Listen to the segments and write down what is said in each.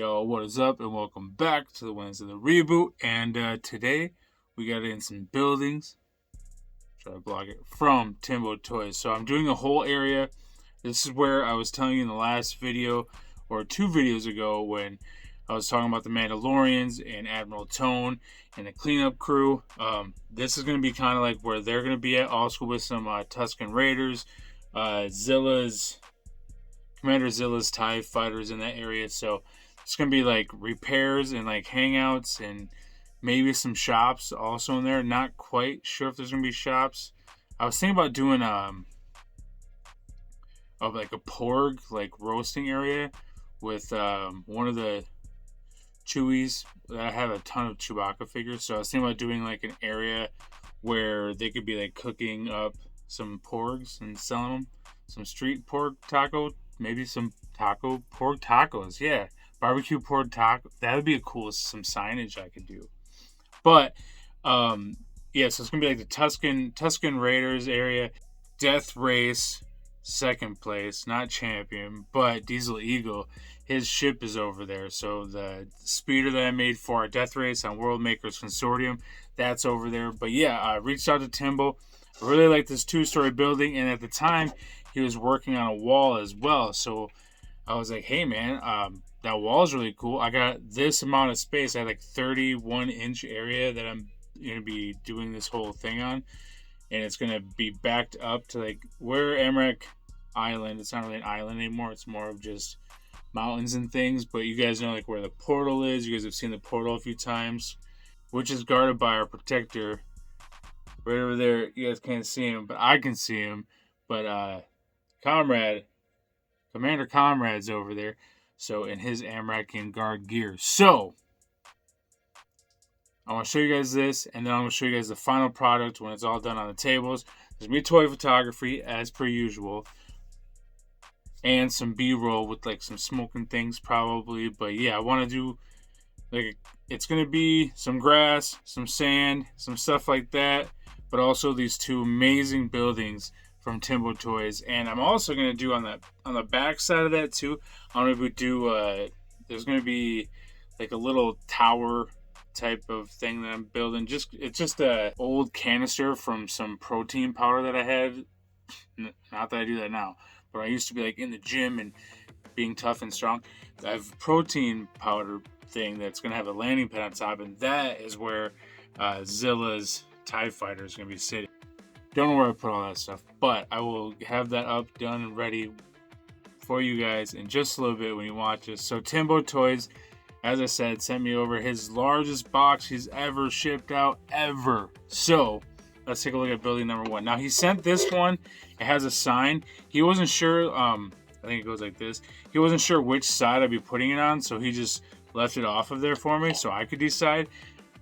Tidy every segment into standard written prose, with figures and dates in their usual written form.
Yo, what is up, and welcome back to the Wednesday of the Reboot. And today we got in some buildings. Try to block it from Timbo Toys. So I'm doing a whole area. This is where I was telling you in the last video, or 2 videos ago, when I was talking about the Mandalorians and Admiral Tone and the cleanup crew. This is going to be kind of like where they're going to be at, also with some Tusken Raiders, Zilla's, Commander Zilla's TIE fighters in that area. So it's going to be like repairs and like hangouts and maybe some shops also in there. Not quite sure if there's going to be shops. I was thinking about doing like a porg like roasting area with one of the Chewies. I have a ton of Chewbacca figures, so I was thinking about doing like an area where they could be like cooking up some porgs and selling them. Some street pork taco, maybe some pork tacos. Yeah, barbecue pork taco. That would be a cool some signage I could do. But yeah, so it's gonna be like the Tusken Raiders area, Death Race, second place, not champion, but Diesel Eagle. His ship is over there. So the speeder that I made for our Death Race on World Makers Consortium, that's over there. But yeah, I reached out to Timbo. I really like this 2-story building, and at the time he was working on a wall as well. So I was like, hey man, that wall is really cool. I got this amount of space. I had like 31-inch area that I'm going to be doing this whole thing on. And it's going to be backed up to like where Amrak Island. It's not really an island anymore. It's more of just mountains and things. But you guys know like where the portal is. You guys have seen the portal a few times, which is guarded by our protector. Right over there, you guys can't see him, but I can see him. But Commander Comrade's over there. So in his Amrakian guard gear. So I want to show you guys this, and then I'm going to show you guys the final product when it's all done on the tables. There's going to be toy photography as per usual, and some B-roll with like some smoking things probably. But yeah, I want to do like it's going to be some grass, some sand, some stuff like that, but also these 2 amazing buildings from Timbo Toys. And I'm also going to do on the back side of that too, I'm going to do there's going to be like a little tower type of thing that I'm building. It's just a old canister from some protein powder that I had. Not that I do that now, but I used to be like in the gym and being tough and strong. I have a protein powder thing that's going to have a landing pad on top, and that is where Zilla's TIE fighter is going to be sitting. Don't know where I put all that stuff, but I will have that up, done, and ready for you guys in just a little bit when you watch this. So Timbo Toys, as I said, sent me over his largest box he's ever shipped out, ever. So let's take a look at building number 1. Now he sent this one. It has a sign. He wasn't sure. I think it goes like this. He wasn't sure which side I'd be putting it on, so he just left it off of there for me so I could decide.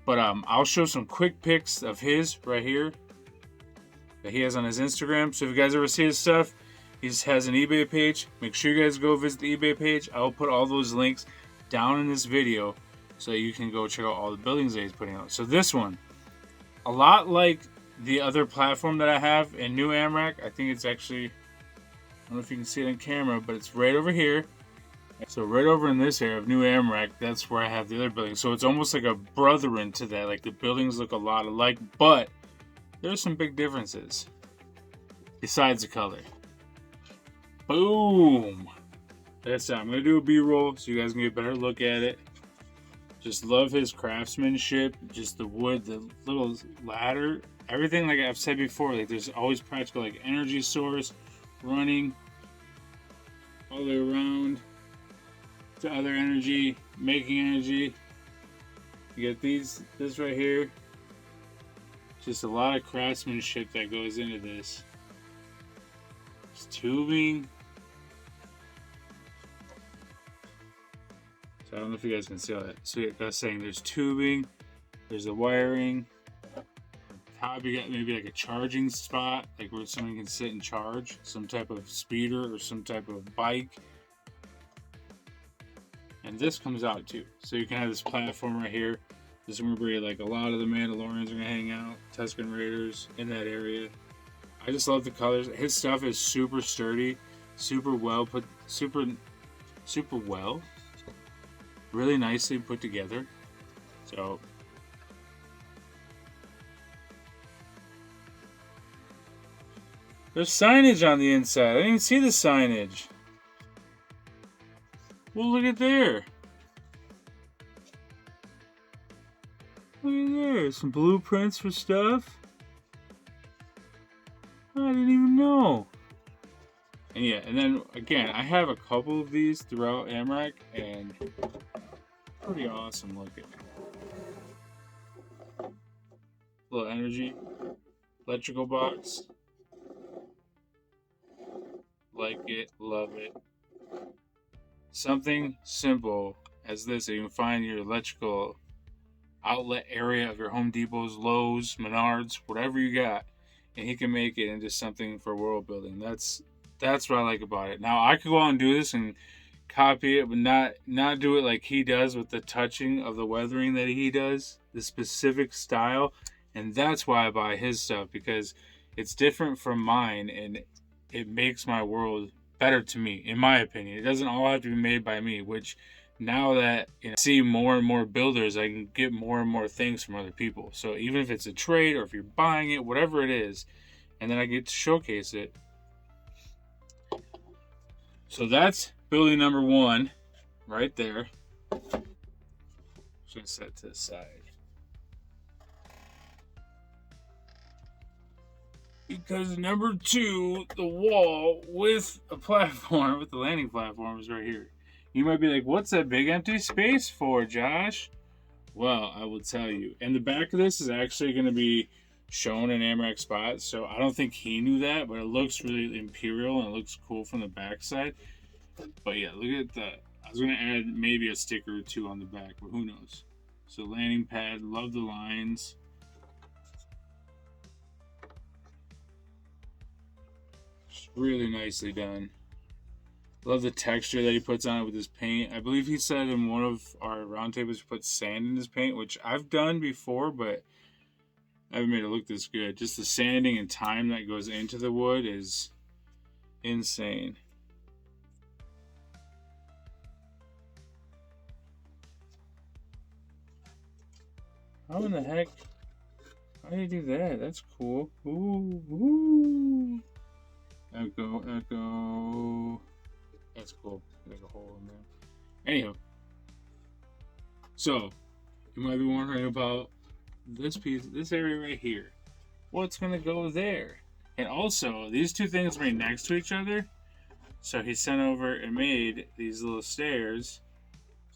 But I'll show some quick pics of his right here that he has on his Instagram. So if you guys ever see his stuff, he just has an eBay page. Make sure you guys go visit the eBay page. I will put all those links down in this video so you can go check out all the buildings that he's putting out. So this one, a lot like the other platform that I have in New Amrak. I think it's actually, I don't know if you can see it on camera, but it's right over here. So right over in this area of New Amrak, that's where I have the other building. So it's almost like a brethren to that. Like the buildings look a lot alike, but there's some big differences besides the color. Boom! That's it. I'm going to do a B-roll so you guys can get a better look at it. Just love his craftsmanship. Just the wood, the little ladder. Everything like I've said before. Like there's always practical like energy source running all the way around to other energy, making energy. You get this right here. Just a lot of craftsmanship that goes into this. There's tubing. So I don't know if you guys can see all that. So I was saying there's tubing, there's the wiring. On top you got maybe like a charging spot, like where someone can sit and charge, some type of speeder or some type of bike. And this comes out too. So you can have this platform right here. This is where like a lot of the Mandalorians are gonna hang out, Tusken Raiders in that area. I just love the colors. His stuff is super sturdy, super well put, super well. really nicely put together. So there's signage on the inside. I didn't even see the signage. Well, look at there. Look at there. Some blueprints for stuff. I didn't even know. And yeah, and then again, I have a couple of these throughout AMRAC, and pretty awesome looking. Little energy, electrical box. Like it, love it. Something simple as this that you can find in your electrical outlet area of your Home Depots, Lowe's, Menards, whatever you got, and he can make it into something for world building. That's what I like about it. Now I could go out and do this and copy it, but not do it like he does with the touching of the weathering that he does, the specific style, and that's why I buy his stuff, because it's different from mine and it makes my world better to me, in my opinion. It doesn't all have to be made by me, which now that I see more and more builders, I can get more and more things from other people. So even if it's a trade or if you're buying it, whatever it is, and then I get to showcase it. So that's building number 1 right there. Just gonna set to the side. Because number 2, the wall with a platform, with the landing platform, is right here. You might be like, what's that big empty space for, Josh? Well, I will tell you. And the back of this is actually going to be shown in AMRAC spots, so I don't think he knew that, but it looks really imperial and it looks cool from the back side. But yeah, look at that. I was going to add maybe a sticker or 2 on the back, but who knows. So landing pad, love the lines. Really nicely done. Love the texture that he puts on it with his paint. I believe he said in one of our roundtables he put sand in his paint, which I've done before, but I haven't made it look this good. Just the sanding and time that goes into the wood is insane. How in the heck? How do you do that? That's cool. Ooh, ooh. Echo. That's cool. There's a hole in there. Anyhow, so you might be wondering about this piece, this area right here. What's gonna go there? And also, these 2 things are right next to each other. So he sent over and made these little stairs,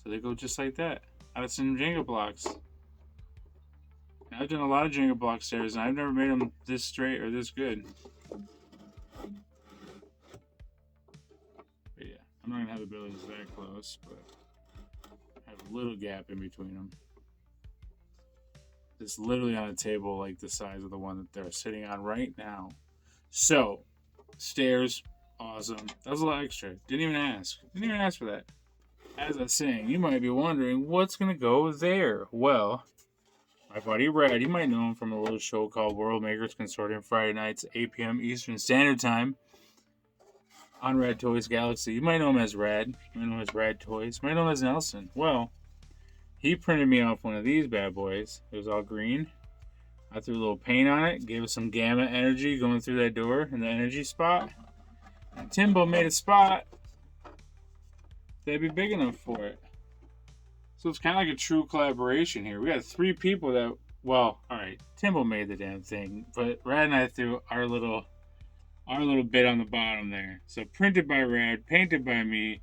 so they go just like that out of some Jenga blocks. And I've done a lot of Jenga block stairs, and I've never made them this straight or this good. I'm not going to have the buildings that close, but I have a little gap in between them. It's literally on a table like the size of the one that they're sitting on right now. So, stairs, awesome. That was a lot extra. Didn't even ask for that. As I was saying, you might be wondering what's going to go there. Well, my buddy Red, you might know him from a little show called World Makers Consortium, Friday nights, 8 p.m. Eastern Standard Time. On Rad Toys Galaxy. You might know him as Rad. You might know him as Rad Toys. You might know him as Nelson. Well, he printed me off one of these bad boys. It was all green. I threw a little paint on it. Gave it some gamma energy going through that door in the energy spot. And Timbo made a spot that'd be big enough for it. So it's kind of like a true collaboration here. We got 3 people that, well, alright, Timbo made the damn thing. But Rad and I threw our little bit on the bottom there. So printed by Rad, painted by me,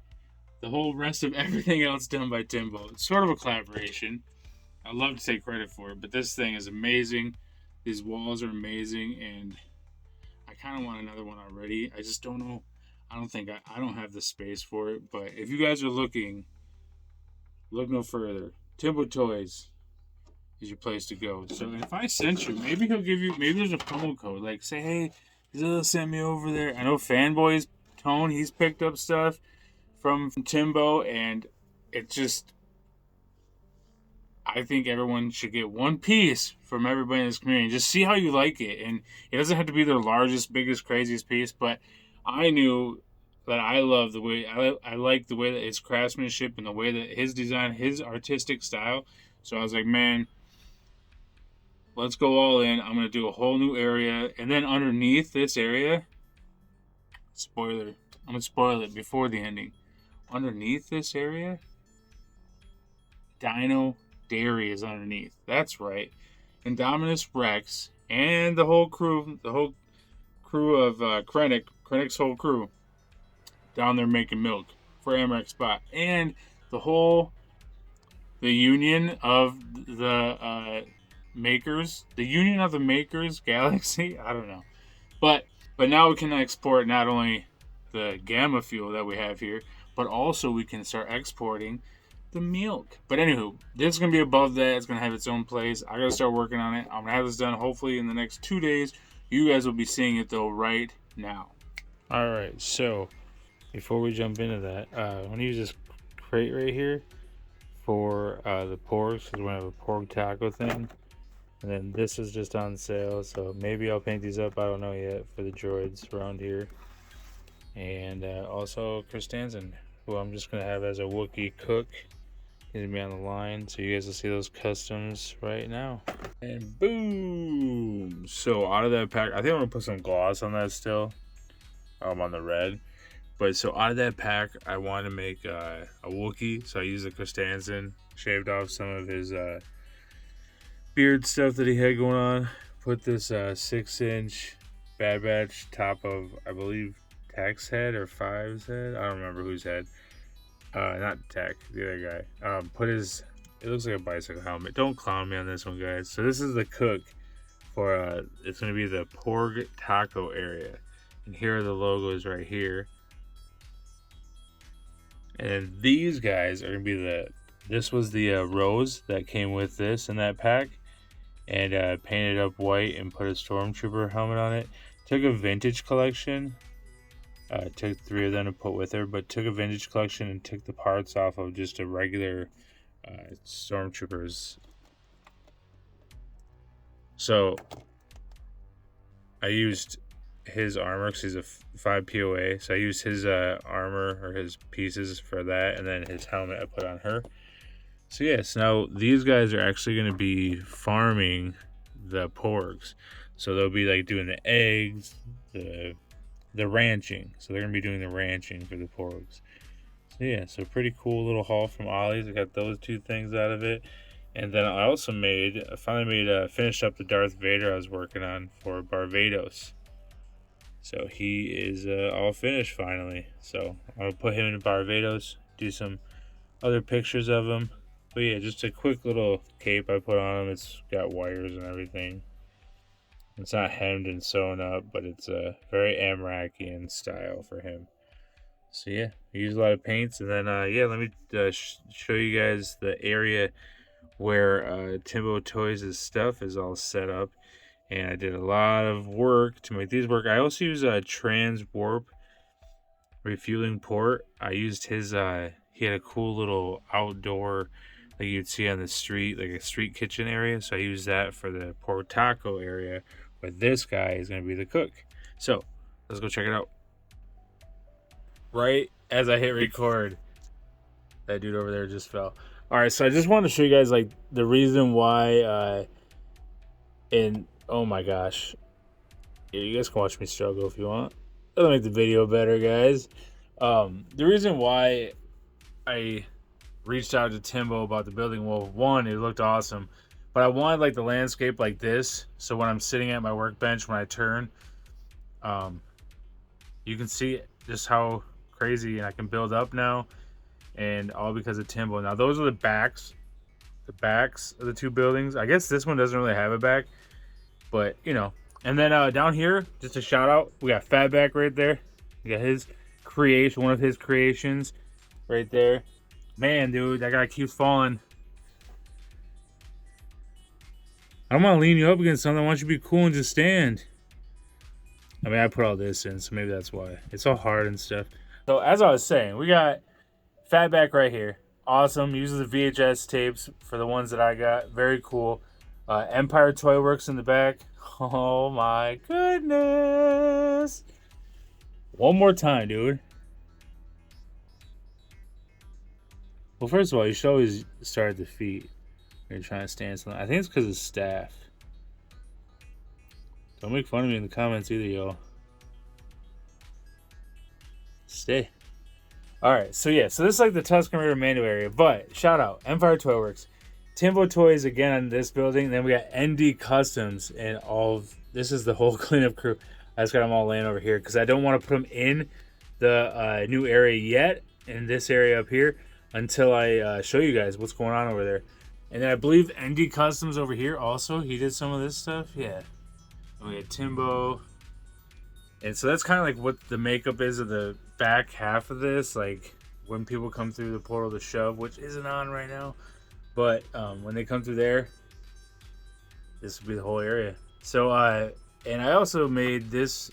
the whole rest of everything else done by Timbo. It's sort of a collaboration. I love to take credit for it, but this thing is amazing. These walls are amazing, and I kind of want another one already. I just don't know. I don't have the space for it, but if you guys are looking, look no further. Timbo Toys is your place to go. So if I sent you, maybe he'll give you, maybe there's a promo code. Like, say, hey, Zilla sent me over there. I know Fanboy's Tone, he's picked up stuff from Timbo, and it just, I think everyone should get one piece from everybody in this community. Just see how you like it. And it doesn't have to be their largest, biggest, craziest piece, but I knew that I love the way I like the way that his craftsmanship and the way that his design, his artistic style. So I was like, man, let's go all in. I'm gonna do a whole new area, and then underneath this area, spoiler, I'm gonna spoil it before the ending. Underneath this area, Dino Dairy is underneath. That's right. Indominus Rex and the whole crew of Krennic's whole crew down there making milk for Amrex Spot. And the union of the makers, the union of the makers galaxy, I don't know. But now we can export not only the gamma fuel that we have here, but also we can start exporting the milk. But anywho, this is going to be above that. It's going to have its own place. I got to start working on it. I'm going to have this done hopefully in the next 2 days. You guys will be seeing it though right now. All right, so before we jump into that, I'm going to use this crate right here for the porgs, because we're going to have a porg taco thing. And then this is just on sale, so maybe I'll paint these up, I don't know yet, for the droids around here. And also Chris Stanson, who I'm just going to have as a Wookiee cook. He's going to be on the line, so you guys will see those customs right now. And boom! So out of that pack, I think I'm going to put some gloss on that still, on the red. But so out of that pack, I wanted to make a Wookiee, so I used the Chris Stanson, shaved off some of his beard stuff that he had going on. Put this 6-inch Bad Batch top of, I believe, Tech's head or Five's head. I don't remember whose head. Not Tech, the other guy. It looks like a bicycle helmet. Don't clown me on this one, guys. So this is the cook for, it's going to be the Porg Taco area. And here are the logos right here. And these guys are going to be this was the rose that came with this in that pack. And painted up white and put a Stormtrooper helmet on it. Took a vintage collection. Took 3 of them to put with her, but took a vintage collection and took the parts off of just a regular Stormtroopers. So I used his armor because he's a 5 POA. So I used his armor or his pieces for that, and then his helmet I put on her. So yes, now these guys are actually going to be farming the porgs. So they'll be like doing the eggs, the ranching. So they're going to be doing the ranching for the porgs. So yeah, so pretty cool little haul from Ollie's. I got those 2 things out of it. And then I also finished up the Darth Vader I was working on for Barbados. So he is all finished finally. So I'll put him in Barbados, do some other pictures of him. But yeah, just a quick little cape I put on him. It's got wires and everything. It's not hemmed and sewn up, but it's a very Amrakian style for him. So yeah, I use a lot of paints. And then yeah, let me show you guys the area where Timbo Toys' stuff is all set up. And I did a lot of work to make these work. I also use a trans warp refueling port. I used his, he had a cool little outdoor, like you'd see on the street, like a street kitchen area. So I used that for the pork taco area, where this guy is going to be the cook. So let's go check it out. Right as I hit record, that dude over there just fell. All right, so I just wanted to show you guys like the reason why, oh my gosh, yeah, you guys can watch me struggle if you want. That'll make the video better, guys. The reason why I reached out to Timbo about the building, well, one, it looked awesome, but I wanted like the landscape like this, so when I'm sitting at my workbench, when I turn, you can see just how crazy and I can build up now, and all because of Timbo. Now those are the backs of the 2 buildings. I guess this one doesn't really have a back, but you know. And then down here, just a shout out, we got Fatback right there. We got his creation, one of his creations right there. Man, dude, that guy keeps falling. I don't want to lean you up against something. I want you to be cool and just stand. I mean, I put all this in, so maybe that's why. It's all hard and stuff. So, as I was saying, we got Fatback right here. Awesome. Uses the VHS tapes for the ones that I got. Very cool. Empire Toy Works in the back. Oh, my goodness. One more time, dude. Well, first of all, you should always start at the feet when you're trying to stand something. I think it's because of staff. Don't make fun of me in the comments either, y'all. Stay. Alright, so yeah, so this is like the Tuscan Raider Mando area, but shout out, Empire Toy Works. Timbo Toys again on this building. Then we got ND Customs and all of this is the whole cleanup crew. I just got them all laying over here because I don't want to put them in the new area yet, in this area up here, until I show you guys what's going on over there. And then I believe ND Customs over here also, he did some of this stuff. Yeah. And we had Timbo. And so that's kind of like what the makeup is of the back half of this. Like when people come through the portal to shove, which isn't on right now. But when they come through there, this will be the whole area. So, and I also made this.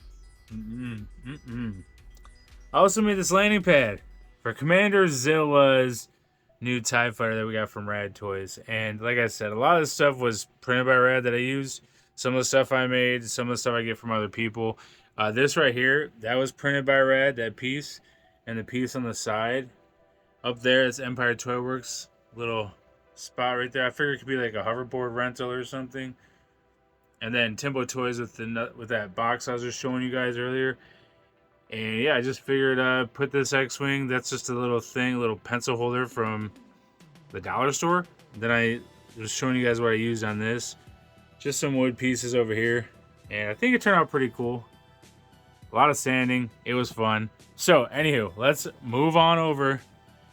I also made this landing pad for Commander Zilla's new TIE Fighter that we got from Rad Toys. And like I said, a lot of this stuff was printed by Rad that I used. Some of the stuff I made, some of the stuff I get from other people. This right here, that was printed by Rad, that piece. And the piece on the side. Up there, it's Empire Toy Works. Little spot right there. I figured it could be like a hoverboard rental or something. And then Timbo Toys with that box I was just showing you guys earlier. And yeah, I just figured put this X-Wing. That's just a little thing, a little pencil holder from the dollar store. Then I was showing you guys what I used on this. Just some wood pieces over here. And I think it turned out pretty cool. A lot of sanding. It was fun. So, anywho, let's move on over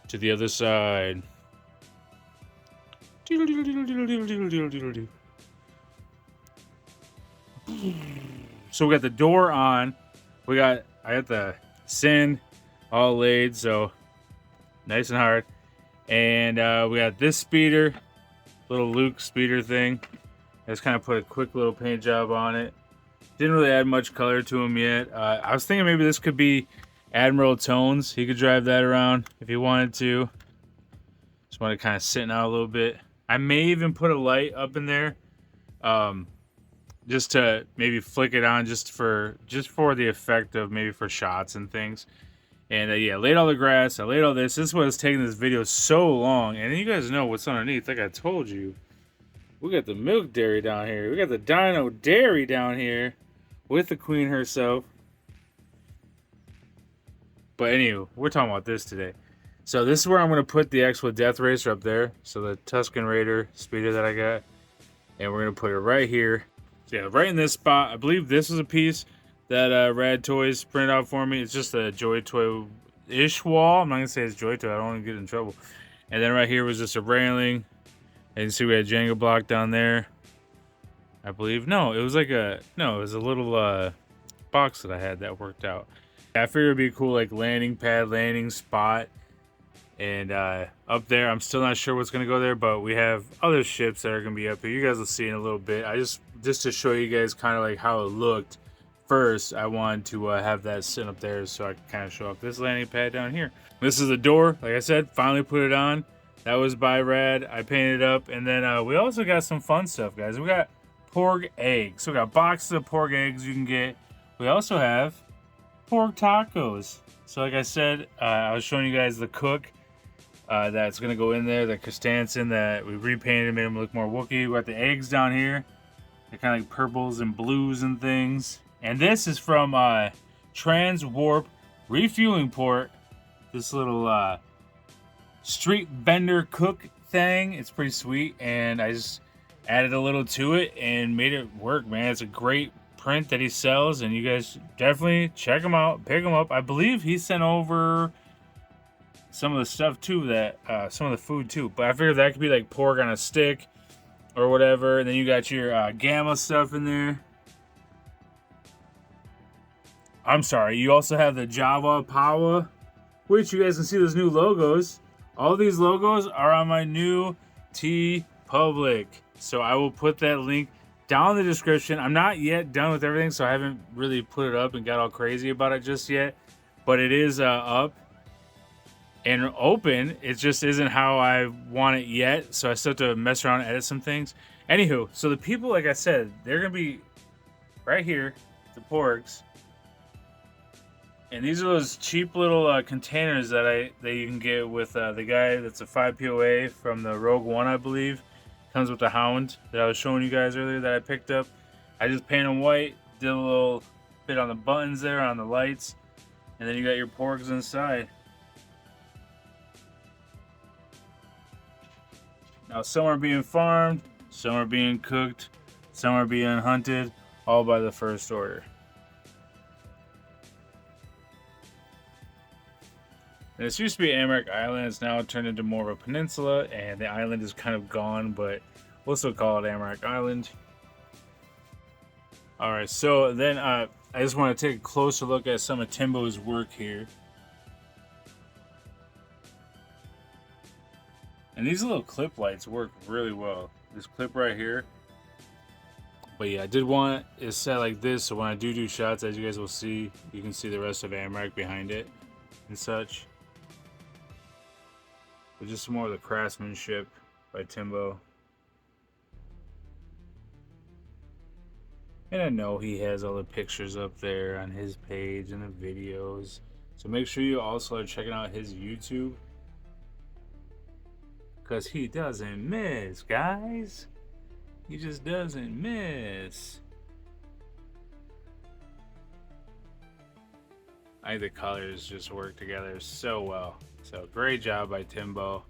to the other side. So we got the door on. I got the sand all laid, so nice and hard. And we got this speeder, little Luke speeder thing. I just kind of put a quick little paint job on it. Didn't really add much color to him yet. I was thinking maybe this could be Admiral Tones. He could drive that around if he wanted to. Just wanted to kind of sitting out a little bit. I may even put a light up in there, just to maybe flick it on, just for the effect of maybe for shots and things. And yeah, laid all the grass. I laid all this. This is what has taken this video so long. And you guys know what's underneath. Like I told you, we got the milk dairy down here. We got the Dino Dairy down here with the queen herself. But anyway, we're talking about this today. So this is where I'm going to put the X with Death Racer up there. So the Tuscan Raider speeder that I got. And we're going to put it right here. So yeah, right in this spot. I believe this is a piece that Rad Toys printed out for me. It's just a Joy Toy-ish wall. I'm not going to say it's Joy Toy. I don't want to get in trouble. And then right here was just a railing. And you see we had Jenga block down there. I believe. No, it was like it was a little box that I had that worked out. I figured it'd be a cool like landing pad, landing spot. And up there, I'm still not sure what's going to go there, but we have other ships that are going to be up here. You guys will see in a little bit. I just to show you guys kind of like how it looked. First, I wanted to have that sitting up there so I could kind of show off this landing pad down here. This is the door. Like I said, finally put it on. That was by Rad. I painted it up. And then we also got some fun stuff, guys. We got pork eggs. So we got boxes of pork eggs you can get. We also have pork tacos. So like I said, I was showing you guys the cook that's going to go in there, the Christensen that we repainted, made them look more Wookiee. We got the eggs down here. They're kind of like purples and blues and things. And this is from Trans Warp Refueling Port. This little street vendor cook thing. It's pretty sweet. And I just added a little to it and made it work, man. It's a great print that he sells. And you guys definitely check him out. Pick him up. I believe he sent over some of the stuff too, that some of the food too. But I figured that could be like pork on a stick or whatever. And then you got your Gamma stuff in there. I'm sorry, you also have the Java Power, which you guys can see those new logos. All these logos are on my new TeePublic. So I will put that link down in the description. I'm not yet done with everything, so I haven't really put it up and got all crazy about it just yet. But it is up and open. It just isn't how I want it yet. So I still have to mess around and edit some things. Anywho, so the people, like I said, they're going to be right here, the porks. And these are those cheap little containers that you can get with the guy that's a 5 POA from the Rogue One, I believe. Comes with the Hound that I was showing you guys earlier that I picked up. I just painted them white, did a little bit on the buttons there, on the lights, and then you got your porgs inside. Now some are being farmed, some are being cooked, some are being hunted, all by the first order. And this used to be Amarak Island. It's now turned into more of a peninsula, and the island is kind of gone, but we'll still call it Amarak Island. Alright, so then I just want to take a closer look at some of Timbo's work here. And these little clip lights work really well. This clip right here. But yeah, I did want it set like this, so when I do shots, as you guys will see, you can see the rest of Amarak behind it and such. But just more of the craftsmanship by Timbo. And I know he has all the pictures up there on his page and the videos. So make sure you also are checking out his YouTube. Because he doesn't miss, guys. He just doesn't miss. I think the colors just work together so well. So great job by Timbo.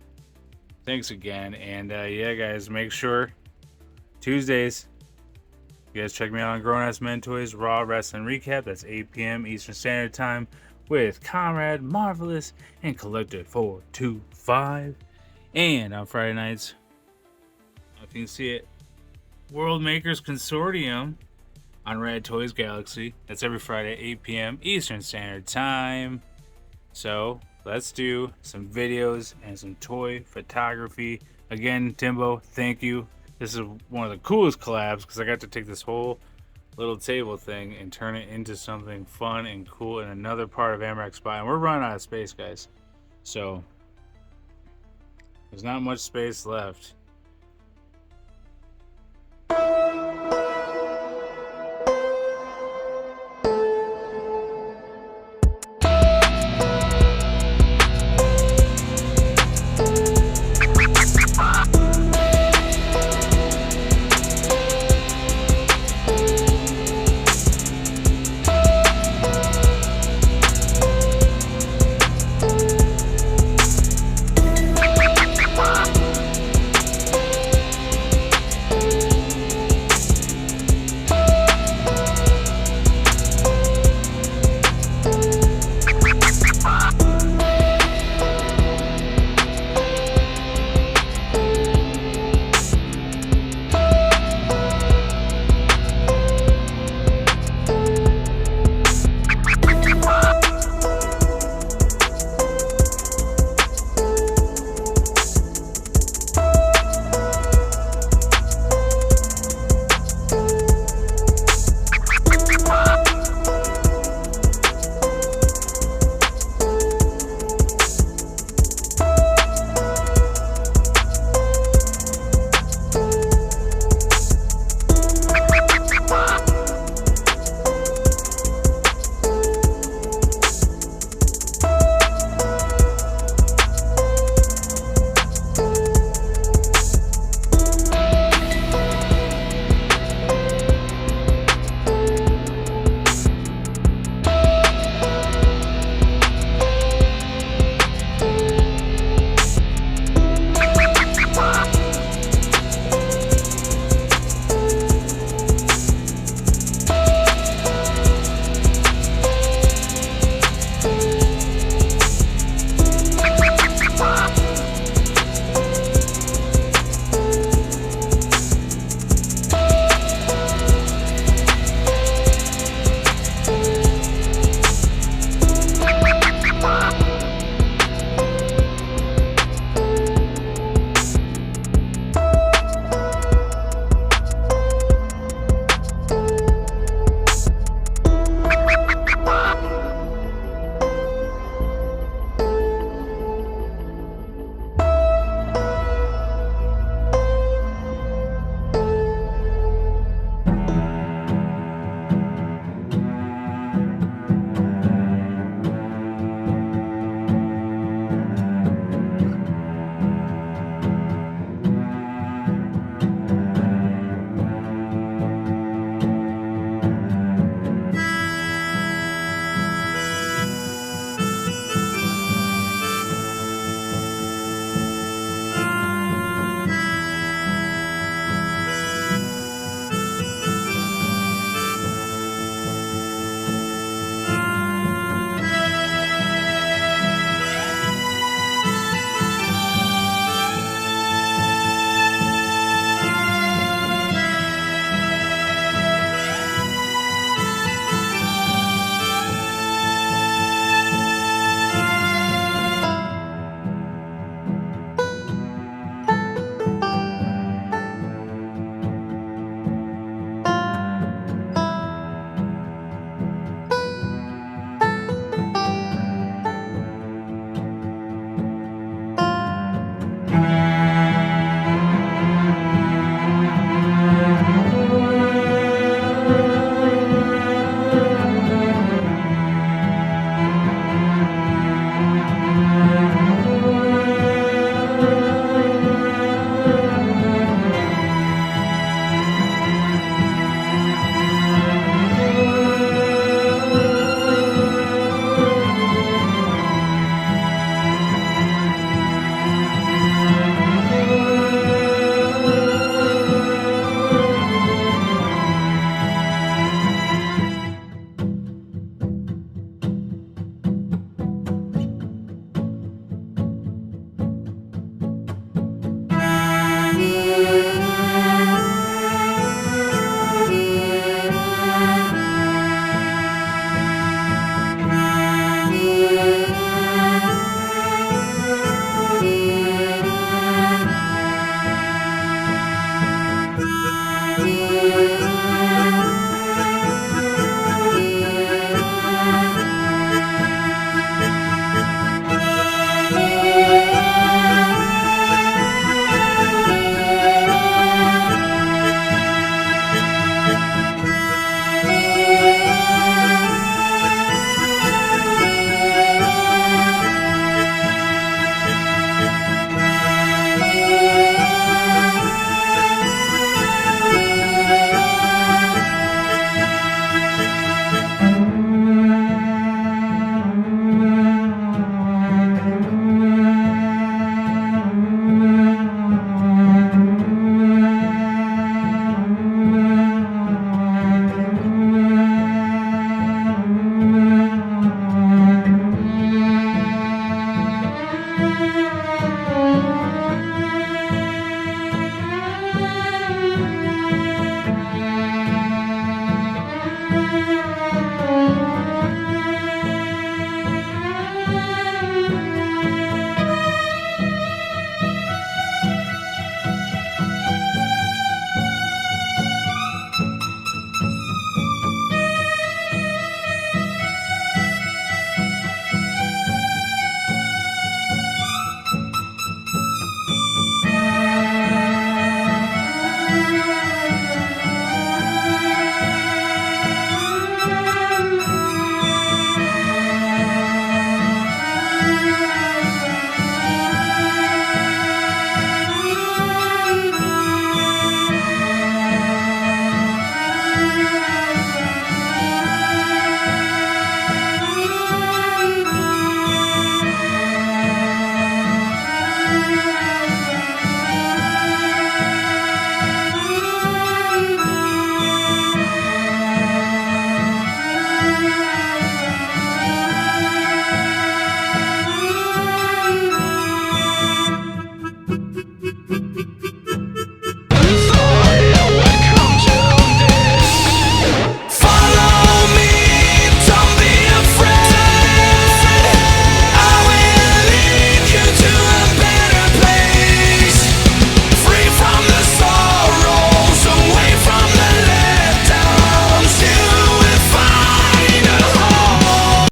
Thanks again. And yeah, guys, make sure Tuesdays, you guys check me out on Grown Ass Men Toys Raw Wrestling Recap. That's 8 p.m. Eastern Standard Time with Conrad, Marvelous, and Collector 425. And on Friday nights, if you can see it, World Makers Consortium on Rad Toys Galaxy. That's every Friday, 8 p.m. Eastern Standard Time. So let's do some videos and some toy photography. Again, Timbo, thank you. This is one of the coolest collabs because I got to take this whole little table thing and turn it into something fun and cool in another part of Amarak spot. And we're running out of space, guys. So there's not much space left.